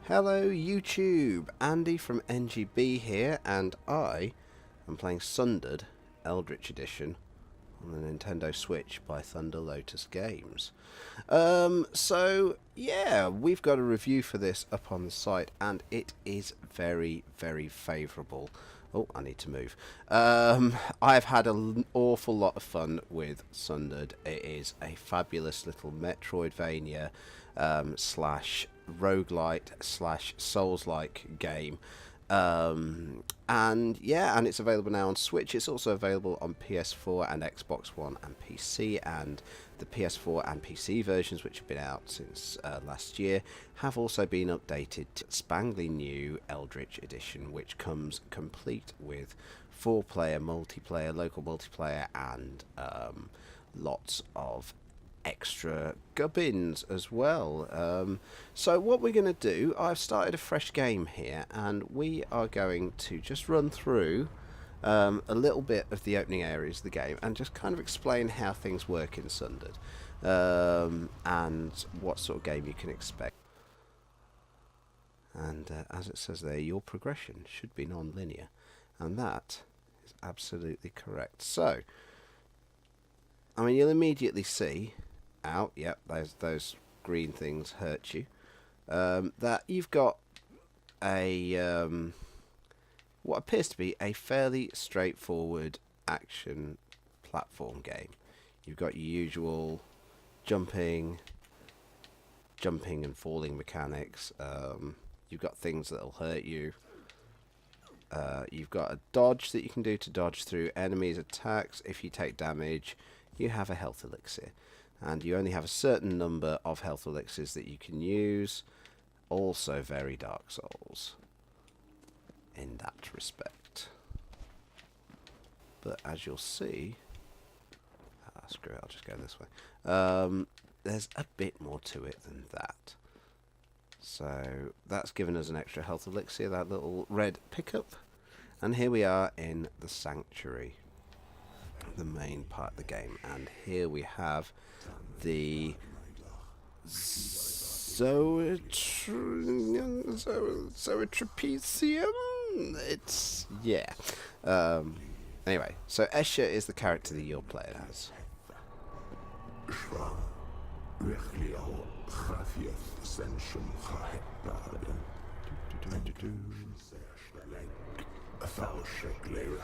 Hello YouTube, Andy from NGB here, and I am playing Sundered, Eldritch Edition on the Nintendo Switch by Thunder Lotus Games. So yeah, we've got a review for this up on the site, and it is very, very favourable. Oh, I need to move. I've had an awful lot of fun with Sundered. It is a fabulous little Metroidvania slash roguelite slash Soulslike game. And yeah, and it's available now on Switch. It's also available on PS4 and Xbox One and PC, and the PS4 and PC versions, which have been out since last year, have also been updated to spangly new Eldritch Edition, which comes complete with 4-player multiplayer, local multiplayer, and lots of extra gubbins as well. So what we're going to do, I've started a fresh game here, and we are going to just run through a little bit of the opening areas of the game and just kind of explain how things work in Sundered, and what sort of game you can expect. And as it says there, your progression should be non-linear, and that is absolutely correct. So I mean, you'll immediately see, yep, those green things hurt you, that you've got a what appears to be a fairly straightforward action platform game. You've got your usual jumping and falling mechanics. You've got things that'll hurt you. You've got a dodge that you can do to dodge through enemies' attacks. If you take damage, you have a health elixir, and you only have a certain number of health elixirs that you can use. Also very Dark Souls in that respect. But as you'll see, screw it, I'll just go this way. There's a bit more to it than that. So that's given us an extra health elixir, that little red pickup. And here we are in the Sanctuary, the main part of the game, and here we have the Zoetrapecium. It's yeah. Anyway, so Escher is the character that you're playing as.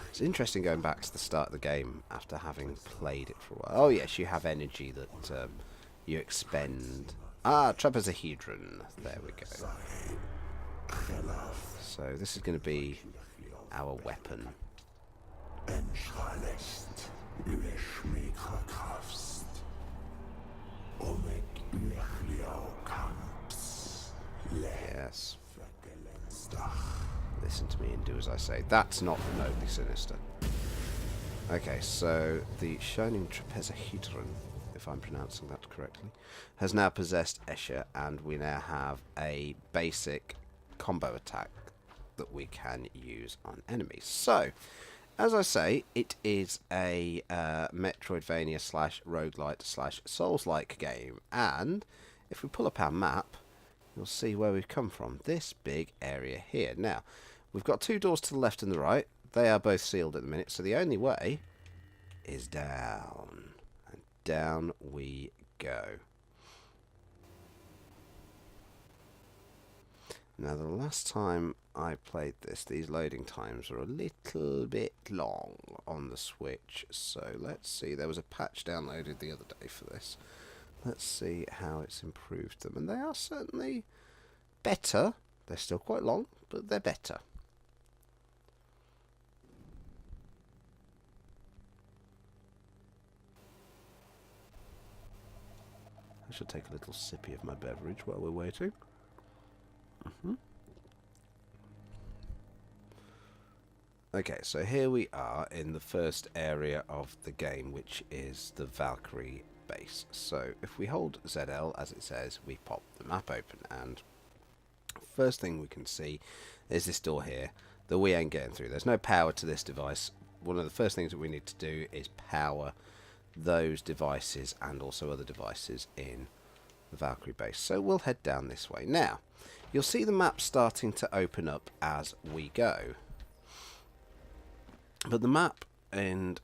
It's interesting going back to the start of the game after having played it for a while. Oh yes, you have energy that you expend. Trapezohedron. There we go. So this is going to be our weapon. Yes. Listen to me and do as I say. That's not remotely sinister. Okay, so the Shining Trapezohedron, if I'm pronouncing that correctly, has now possessed Escher, and we now have a basic combo attack that we can use on enemies. So, as I say, it is a Metroidvania slash roguelite slash Souls-like game, and if we pull up our map, you'll see where we've come from. This big area here. Now, we've got two doors to the left and the right. They are both sealed at the minute, so the only way is down. And down we go. Now, the last time I played this, these loading times were a little bit long on the Switch. So, let's see. There was a patch downloaded the other day for this. Let's see how it's improved them. And they are certainly better. They're still quite long, but they're better. I should take a little sippy of my beverage while we're waiting. Okay, so here we are in the first area of the game, which is the Valkyrie base. So if we hold ZL, as it says, we pop the map open, and first thing we can see is this door here that we ain't getting through. There's no power to this device. One of the first things that we need to do is power those devices and also other devices in the Valkyrie base. So we'll head down this way. Now, you'll see the map starting to open up as we go. But the map in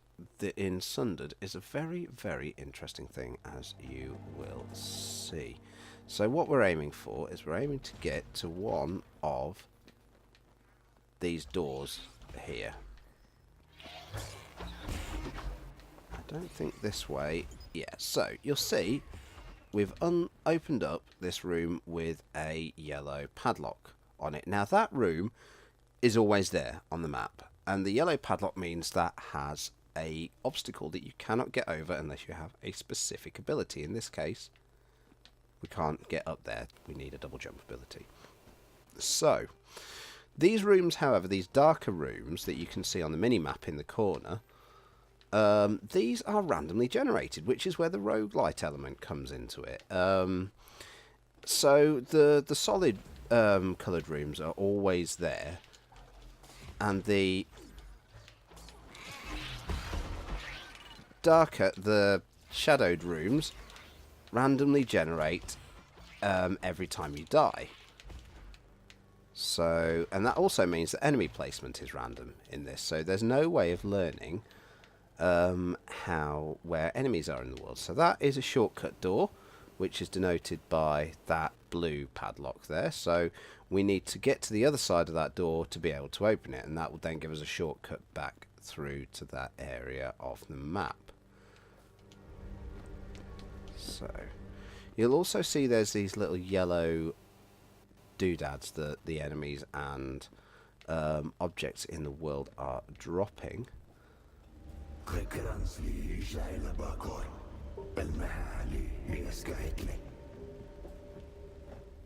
Sundered is a very, very interesting thing, as you will see. So what we're aiming for is we're aiming to get to one of these doors here. I don't think this way. Yeah, so you'll see we've opened up this room with a yellow padlock on it. Now that room is always there on the map, and the yellow padlock means that has a obstacle that you cannot get over unless you have a specific ability. In this case, we can't get up there. We need a double jump ability. So these rooms, however, these darker rooms that you can see on the mini-map in the corner, these are randomly generated, which is where the roguelite element comes into it. So the solid coloured rooms are always there, and the darker, the shadowed rooms, randomly generate every time you die. So, and that also means that enemy placement is random in this, so there's no way of learning where enemies are in the world. So that is a shortcut door, which is denoted by that blue padlock there. So we need to get to the other side of that door to be able to open it, and that will then give us a shortcut back through to that area of the map. So you'll also see there's these little yellow doodads that the enemies and objects in the world are dropping.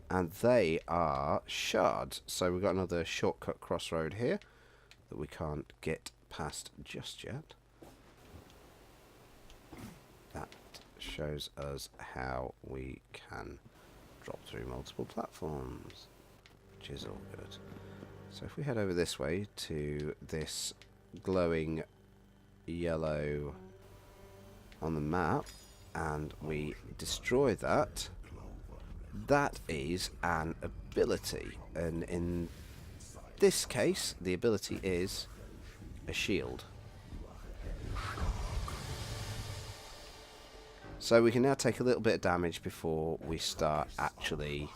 And they are shards. So we've got another shortcut crossroad here that we can't get past just yet. That shows us how we can drop through multiple platforms, which is all good. So if we head over this way to this glowing yellow on the map and we destroy that, that is an ability, and in this case the ability is a shield. So we can now take a little bit of damage before we start actually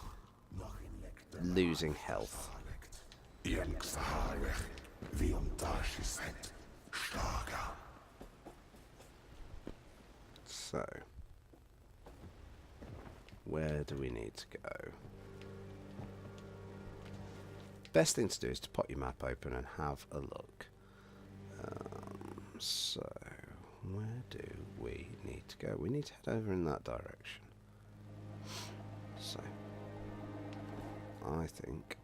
losing health. So, where do we need to go? Best thing to do is to pop your map open and have a look. So, where do we need to go? We need to head over in that direction. So, I think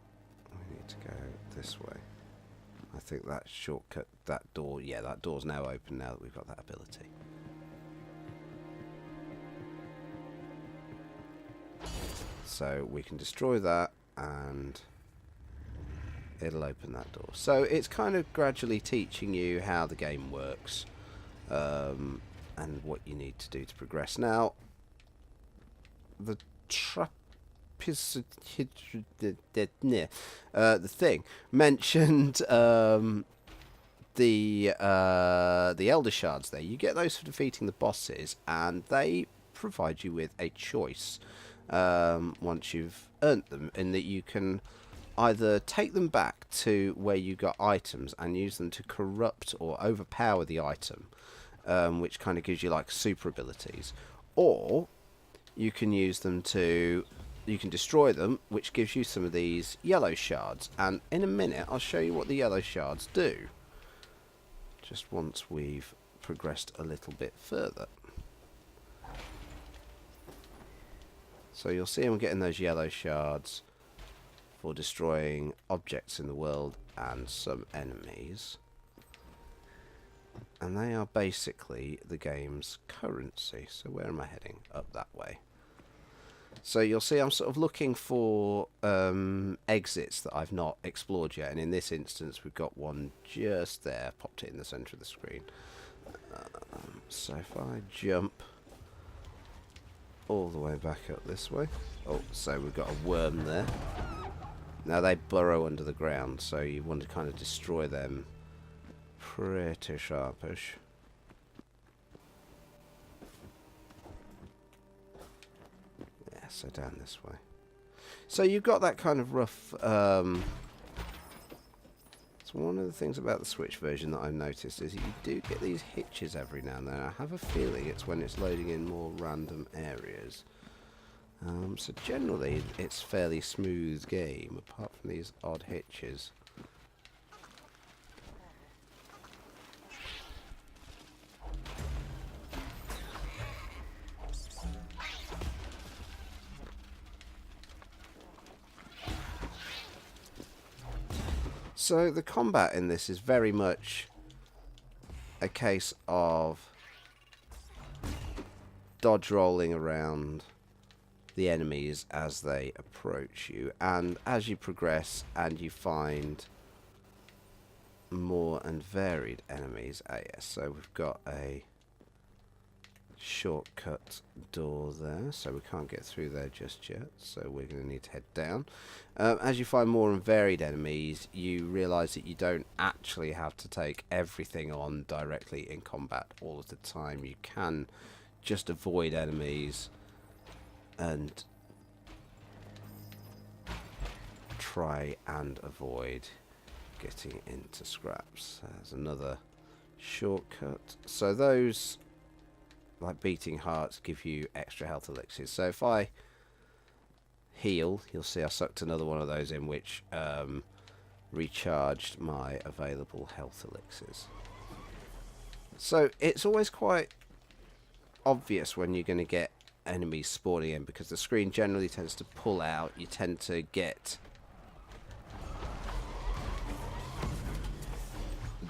we need to go this way. I think that shortcut, that door, yeah, that door's now open now that we've got that ability. So we can destroy that and it'll open that door. So it's kind of gradually teaching you how the game works and what you need to do to progress. Now, the thing mentioned the Elder Shards there. You get those for defeating the bosses, and they provide you with a choice once you've earned them, in that you can either take them back to where you got items and use them to corrupt or overpower the item, which kind of gives you like super abilities, or you can use them to, you can destroy them, which gives you some of these yellow shards. And in a minute I'll show you what the yellow shards do, just once we've progressed a little bit further. So you'll see I'm getting those yellow shards for destroying objects in the world and some enemies. And they are basically the game's currency. So where am I heading? Up that way. So you'll see I'm sort of looking for exits that I've not explored yet. And in this instance we've got one just there. Popped it in the centre of the screen. So if I jump all the way back up this way. Oh, so we've got a worm there. Now they burrow under the ground, so you want to kind of destroy them pretty sharpish. Yeah, so down this way. So you've got that kind of rough... So one of the things about the Switch version that I've noticed is you do get these hitches every now and then. I have a feeling it's when it's loading in more random areas. So generally it's fairly smooth game, apart from these odd hitches. So the combat in this is very much a case of dodge rolling around the enemies as they approach you, and as you progress and you find more and varied enemies. Yes, so we've got a shortcut door there, so we can't get through there just yet, so we're going to need to head down. As you find more and varied enemies, you realise that you don't actually have to take everything on directly in combat all of the time. You can just avoid enemies and try and avoid getting into scraps. There's another shortcut. So those, like beating hearts, give you extra health elixirs. So if I heal, you'll see I sucked another one of those in, which recharged my available health elixirs. So it's always quite obvious when you're going to get enemies spawning in, because the screen generally tends to pull out. You tend to get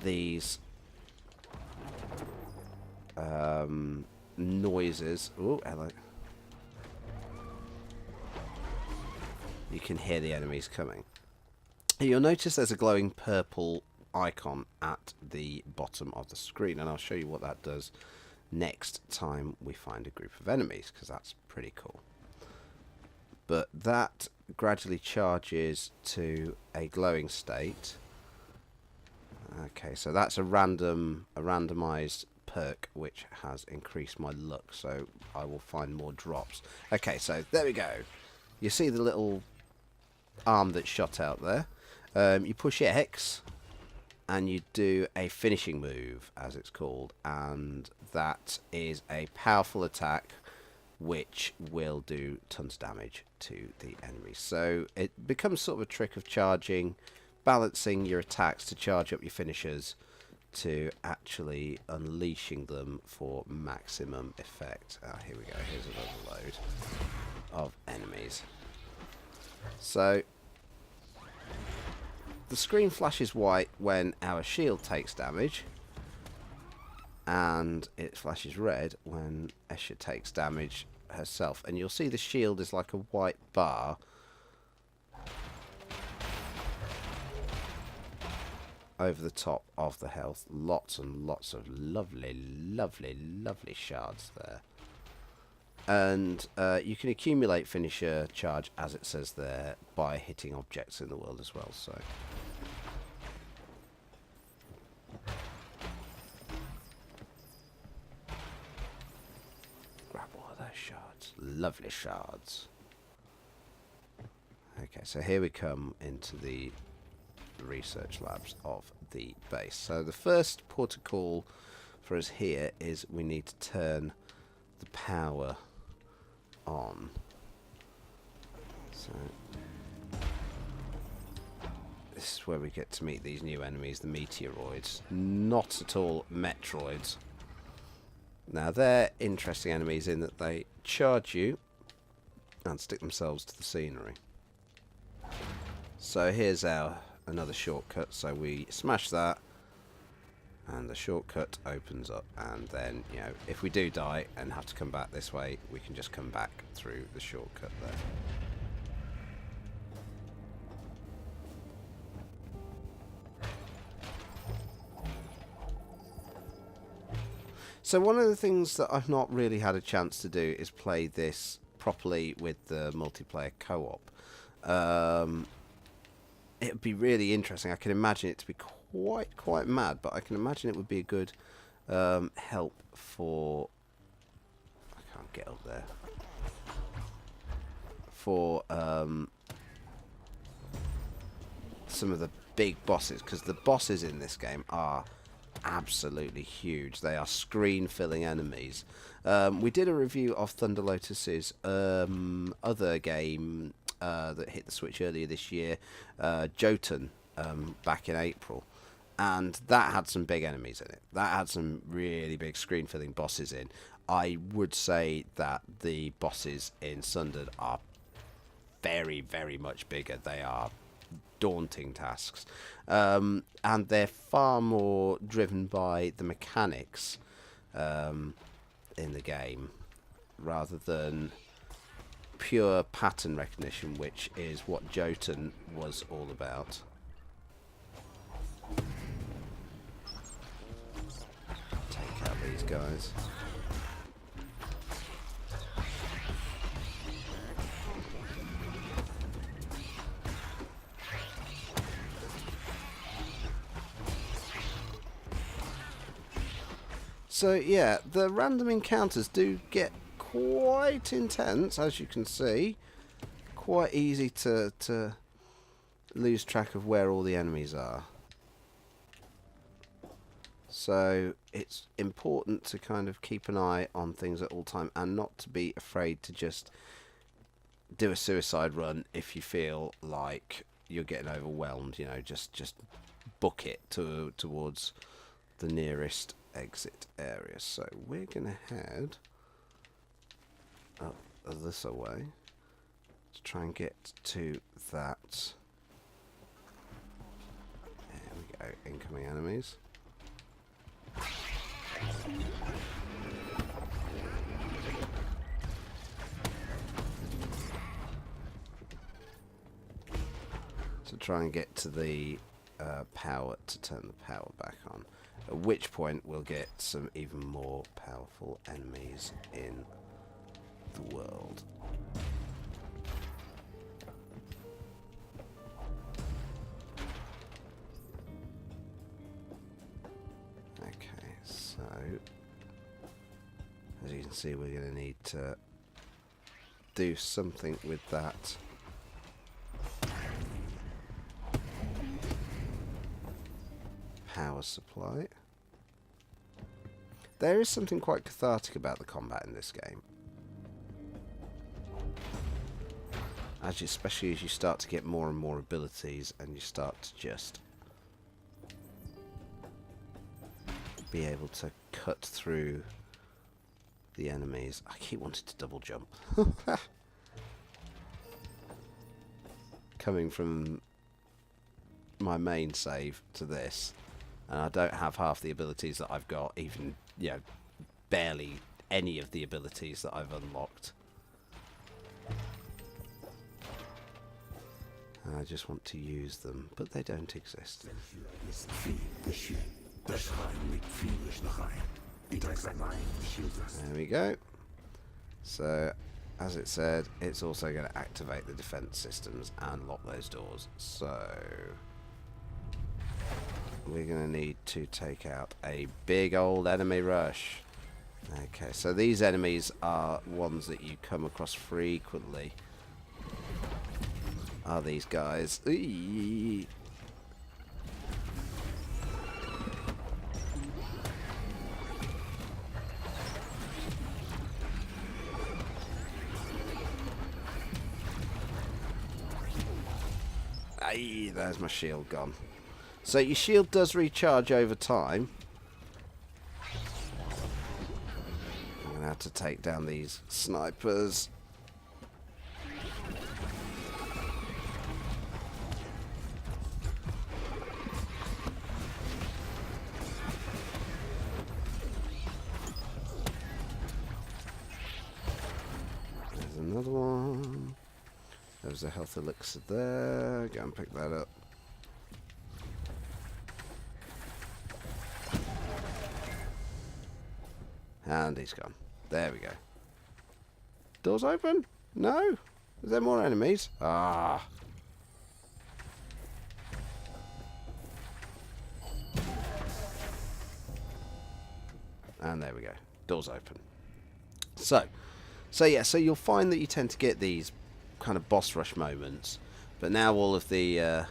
these noises. Oh, hello. You can hear the enemies coming. You'll notice there's a glowing purple icon at the bottom of the screen, and I'll show you what that does next time we find a group of enemies, because that's pretty cool. But that gradually charges to a glowing state. Okay, so that's a randomized perk which has increased my luck, so I will find more drops. Okay, so there we go. You see the little arm that shot out there. You push X and you do a finishing move, as it's called, and that is a powerful attack which will do tons of damage to the enemies. So it becomes sort of a trick of charging, balancing your attacks to charge up your finishers, to actually unleashing them for maximum effect. Here we go, here's another load of enemies. So the screen flashes white when our shield takes damage, and it flashes red when Escher takes damage herself. And you'll see the shield is like a white bar over the top of the health. Lots and lots of lovely, lovely, lovely shards there. And you can accumulate finisher charge, as it says there, by hitting objects in the world as well. So grab all of those shards. Lovely shards. Okay, so here we come into the research labs of the base. So the first port of call for us here is we need to turn the power on. So this is where we get to meet these new enemies, the meteoroids. Not at all Metroids. Now they're interesting enemies in that they charge you and stick themselves to the scenery. So here's another shortcut. So we smash that and the shortcut opens up, and then, you know, if we do die and have to come back this way, we can just come back through the shortcut there. So one of the things that I've not really had a chance to do is play this properly with the multiplayer co-op. it would be really interesting. I can imagine it to be quite mad, but I can imagine it would be a good help for... I can't get up there. For some of the big bosses, because the bosses in this game are absolutely huge. They are screen-filling enemies. We did a review of Thunder Lotus's other game that hit the Switch earlier this year, Jotun, back in April, and that had some big enemies in it. That had some really big screen-filling bosses in. I would say that the bosses in Sundered are very much bigger. They are daunting tasks, and they're far more driven by the mechanics in the game rather than pure pattern recognition, which is what Jotun was all about. Take out these guys. So yeah, the random encounters do get quite intense, as you can see. Quite easy to lose track of where all the enemies are. So it's important to kind of keep an eye on things at all time and not to be afraid to just do a suicide run if you feel like you're getting overwhelmed. You know, just book it towards the nearest exit area. So we're gonna head up this way to try and get to that. There we go, incoming enemies. To try and get to the power, to turn the power back on. At which point we'll get some even more powerful enemies in the world. Okay, so as you can see, we're going to need to do something with that. Power supply. There is something quite cathartic about the combat in this game, especially as you start to get more and more abilities and you start to just be able to cut through the enemies. I keep wanting to double jump. Coming from my main save to this, and I don't have half the abilities that I've got, even, you know, barely any of the abilities that I've unlocked. And I just want to use them, but they don't exist. There we go. So, as it said, it's also going to activate the defense systems and lock those doors. So we're going to need to take out a big old enemy rush. Okay, so these enemies are ones that you come across frequently. Are these guys? Eee. Aye, there's my shield gone. So your shield does recharge over time. I'm going to have to take down these snipers. There's another one. There's a health elixir there. Go and pick that up. And he's gone. There we go. Doors open? No? Is there more enemies? Ah. And there we go. Doors open. So yeah, so you'll find that you tend to get these kind of boss rush moments, but now all of the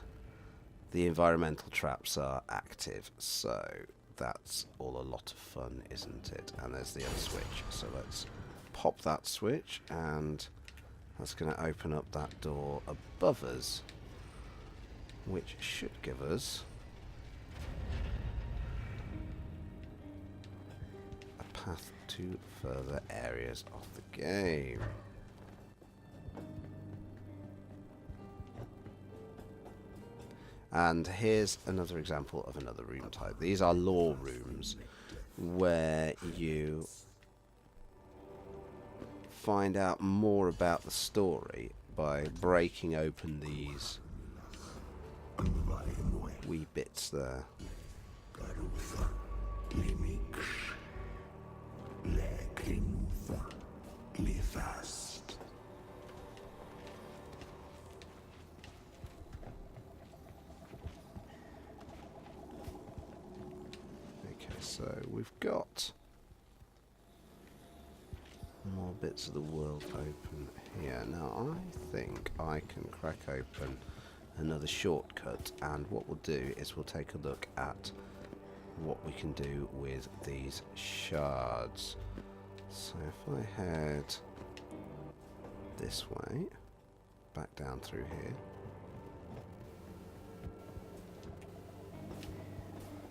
environmental traps are active, so that's all a lot of fun, isn't it? And there's the other switch, so let's pop that switch, and that's going to open up that door above us, which should give us a path to further areas of the game. And here's another example of another room type. These are lore rooms, where you find out more about the story by breaking open these wee bits there. So we've got more bits of the world open here. Now I think I can crack open another shortcut, and what we'll do is we'll take a look at what we can do with these shards. So if I head this way, back down through here.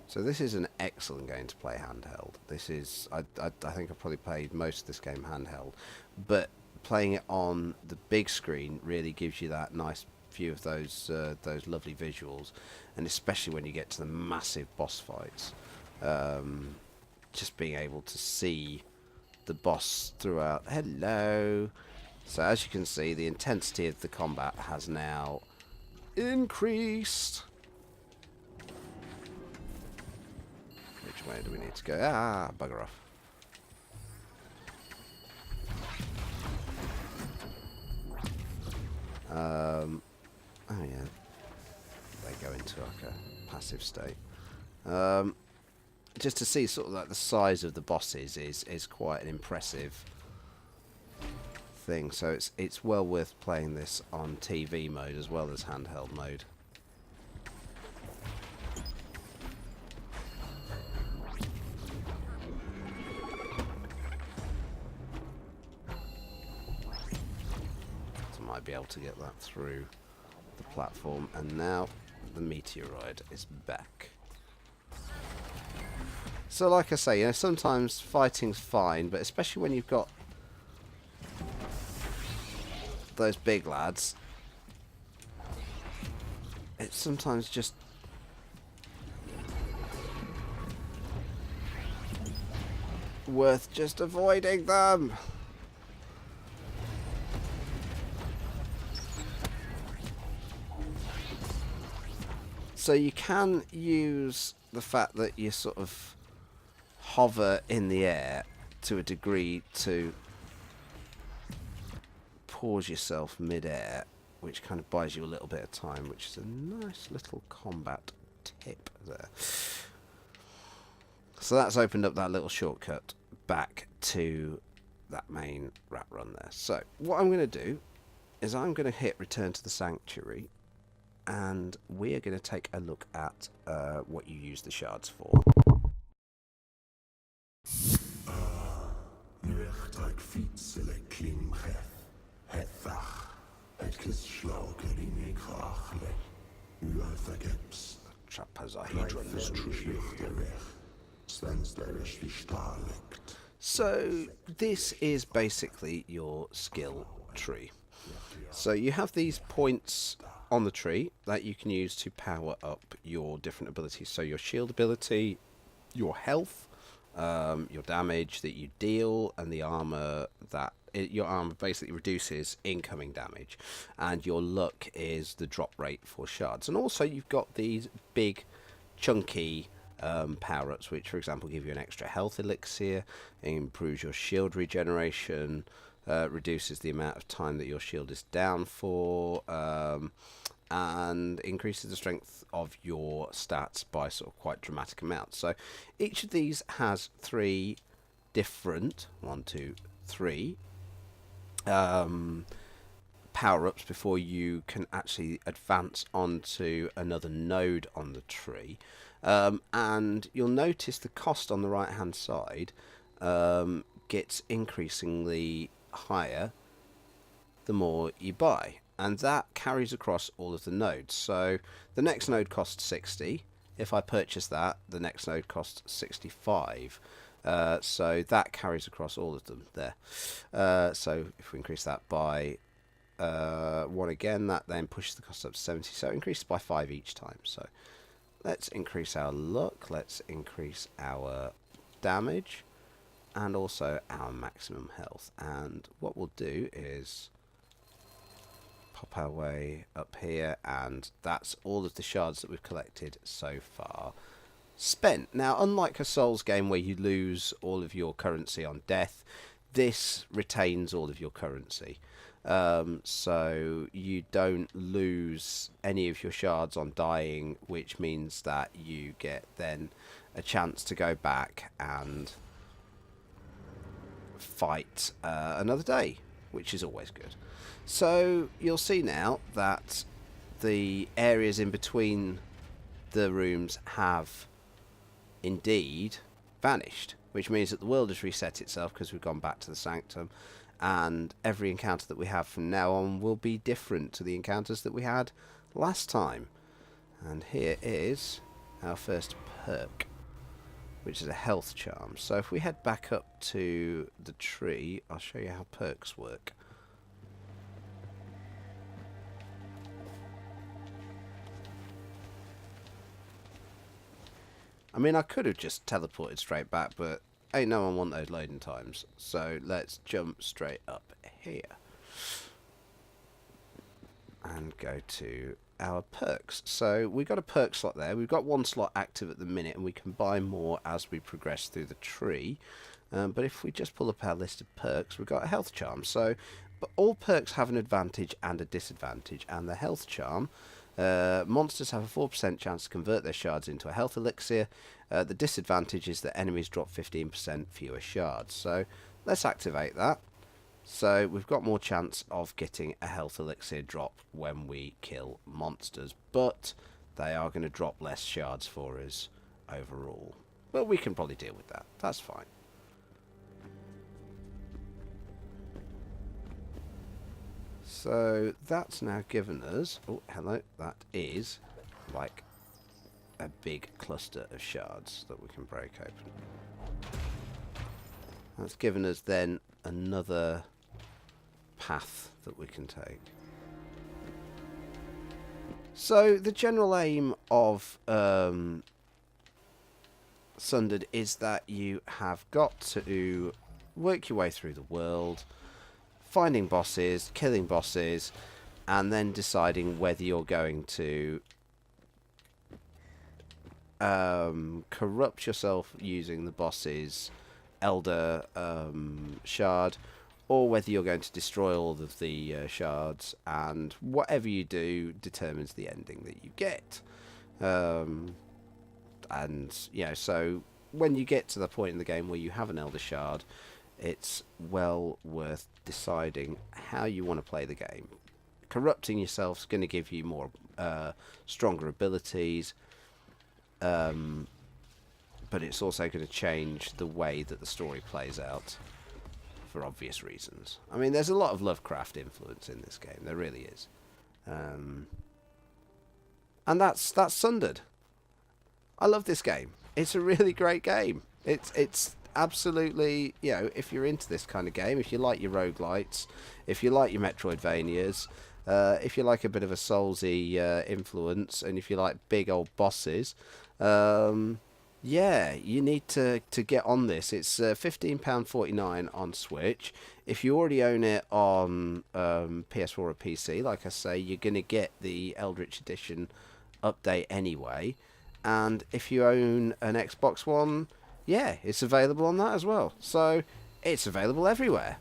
So this is an excellent game to play handheld. This is, I think I've probably played most of this game handheld, but playing it on the big screen really gives you that nice view of those lovely visuals, and especially when you get to the massive boss fights, just being able to see the boss throughout. Hello. So as you can see, the intensity of the combat has now increased. Which way do we need to go? Ah, bugger off. Oh yeah, they go into like a passive state. Just to see sort of like the size of the bosses is quite an impressive thing. So it's well worth playing this on TV mode as well as handheld mode. Might be able to get that through the platform, and now the meteoroid is back. So like I say, you know, sometimes fighting's fine, but especially when you've got those big lads, it's sometimes just worth just avoiding them. So you can use the fact that you sort of hover in the air to a degree to pause yourself mid-air, which kind of buys you a little bit of time, which is a nice little combat tip there. So that's opened up that little shortcut back to that main rat run there. So what I'm going to do is I'm going to hit Return to the Sanctuary, and we are going to take a look at what you use the shards for. So this is basically your skill tree. So you have these points on the tree that you can use to power up your different abilities. So your shield ability, your health, your damage that you deal, and the armor that your armor basically reduces incoming damage, and your luck is the drop rate for shards. And also you've got these big chunky power-ups, which for example give you an extra health elixir, improves your shield regeneration, reduces the amount of time that your shield is down for, and increases the strength of your stats by sort of quite dramatic amounts. So each of these has 3 different, 1, 2, 3 power-ups before you can actually advance onto another node on the tree. And you'll notice the cost on the right hand side gets increasingly higher the more you buy, and that carries across all of the nodes. So the next node costs 60. If I purchase that, the next node costs 65. So that carries across all of them there. So if we increase that by 1 again, that then pushes the cost up to 70. So it increases by 5 each time. So let's increase our luck, let's increase our damage, and also our maximum health. And what we'll do is pop our way up here, and that's all of the shards that we've collected so far spent. Now, unlike a Souls game where you lose all of your currency on death, this retains all of your currency. So you don't lose any of your shards on dying, which means that you get then a chance to go back and fight another day, which is always good. So you'll see now that the areas in between the rooms have indeed vanished, which means that the world has reset itself because we've gone back to the sanctum, and every encounter that we have from now on will be different to the encounters that we had last time. And here is our first perk, which is a health charm. So if we head back up to the tree, I'll show you how perks work. I mean, I could have just teleported straight back, but ain't no one want those loading times. So let's jump straight up here and go to our perks. So we've got a perk slot there. We've got 1 slot active at the minute, and we can buy more as we progress through the tree. But if we just pull up our list of perks, we've got a health charm. So but all perks have an advantage and a disadvantage, and the health charm, monsters have a 4% chance to convert their shards into a health elixir. The disadvantage is that enemies drop 15% fewer shards. So let's activate that. So we've got more chance of getting a health elixir drop when we kill monsters, but they are going to drop less shards for us overall. But we can probably deal with that. That's fine. So that's now given us, oh hello, that is like a big cluster of shards that we can break open. That's given us then another path that we can take. So the general aim of Sundered is that you have got to work your way through the world, finding bosses, killing bosses, and then deciding whether you're going to corrupt yourself using the boss's elder shard, or whether you're going to destroy all of the shards, and whatever you do determines the ending that you get. And you know, so when you get to the point in the game where you have an elder shard, it's well worth deciding how you want to play the game. Corrupting yourself is going to give you more stronger abilities, but it's also going to change the way that the story plays out for obvious reasons. I mean, there's a lot of Lovecraft influence in this game. There really is. And that's Sundered. I love this game. It's a really great game. It's absolutely, you know, if you're into this kind of game, if you like your roguelites, if you like your Metroidvanias, if you like a bit of a Soulsy influence, and if you like big old bosses, yeah, you need to get on this. It's £15.49 on Switch. If you already own it on PS4 or PC, like I say, you're going to get the Eldritch Edition update anyway. And if you own an Xbox One, yeah, it's available on that as well. So it's available everywhere.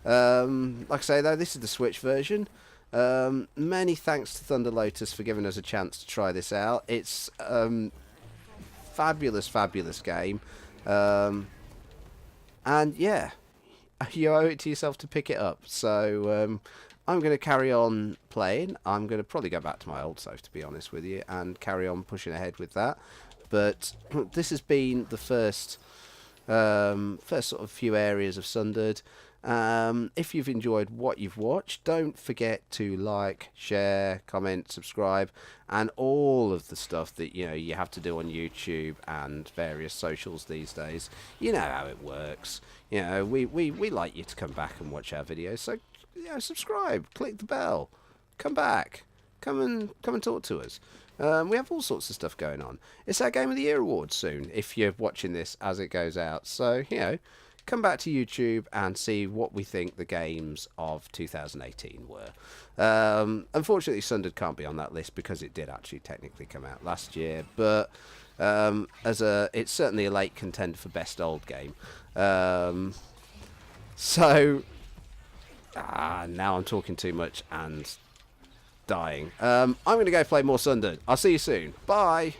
Like I say, though, this is the Switch version. Many thanks to Thunder Lotus for giving us a chance to try this out. It's fabulous, fabulous game. And yeah, you owe it to yourself to pick it up. So I'm going to carry on playing. I'm going to probably go back to my old save, to be honest with you, and carry on pushing ahead with that. But this has been the first sort of few areas of Sundered. If you've enjoyed what you've watched, don't forget to like, share, comment, subscribe, and all of the stuff that you have to do on YouTube and various socials these days. You know how it works. We like you to come back and watch our videos. So subscribe, click the bell, come back, come and talk to us. We have all sorts of stuff going on. It's our Game of the Year awards soon, if you're watching this as it goes out. So, come back to YouTube and see what we think the games of 2018 were. Unfortunately, Sundered can't be on that list because it did actually technically come out last year. But it's certainly a late contender for Best Old Game. So, now I'm talking too much and dying. I'm going to go play more Sundered. I'll see you soon. Bye.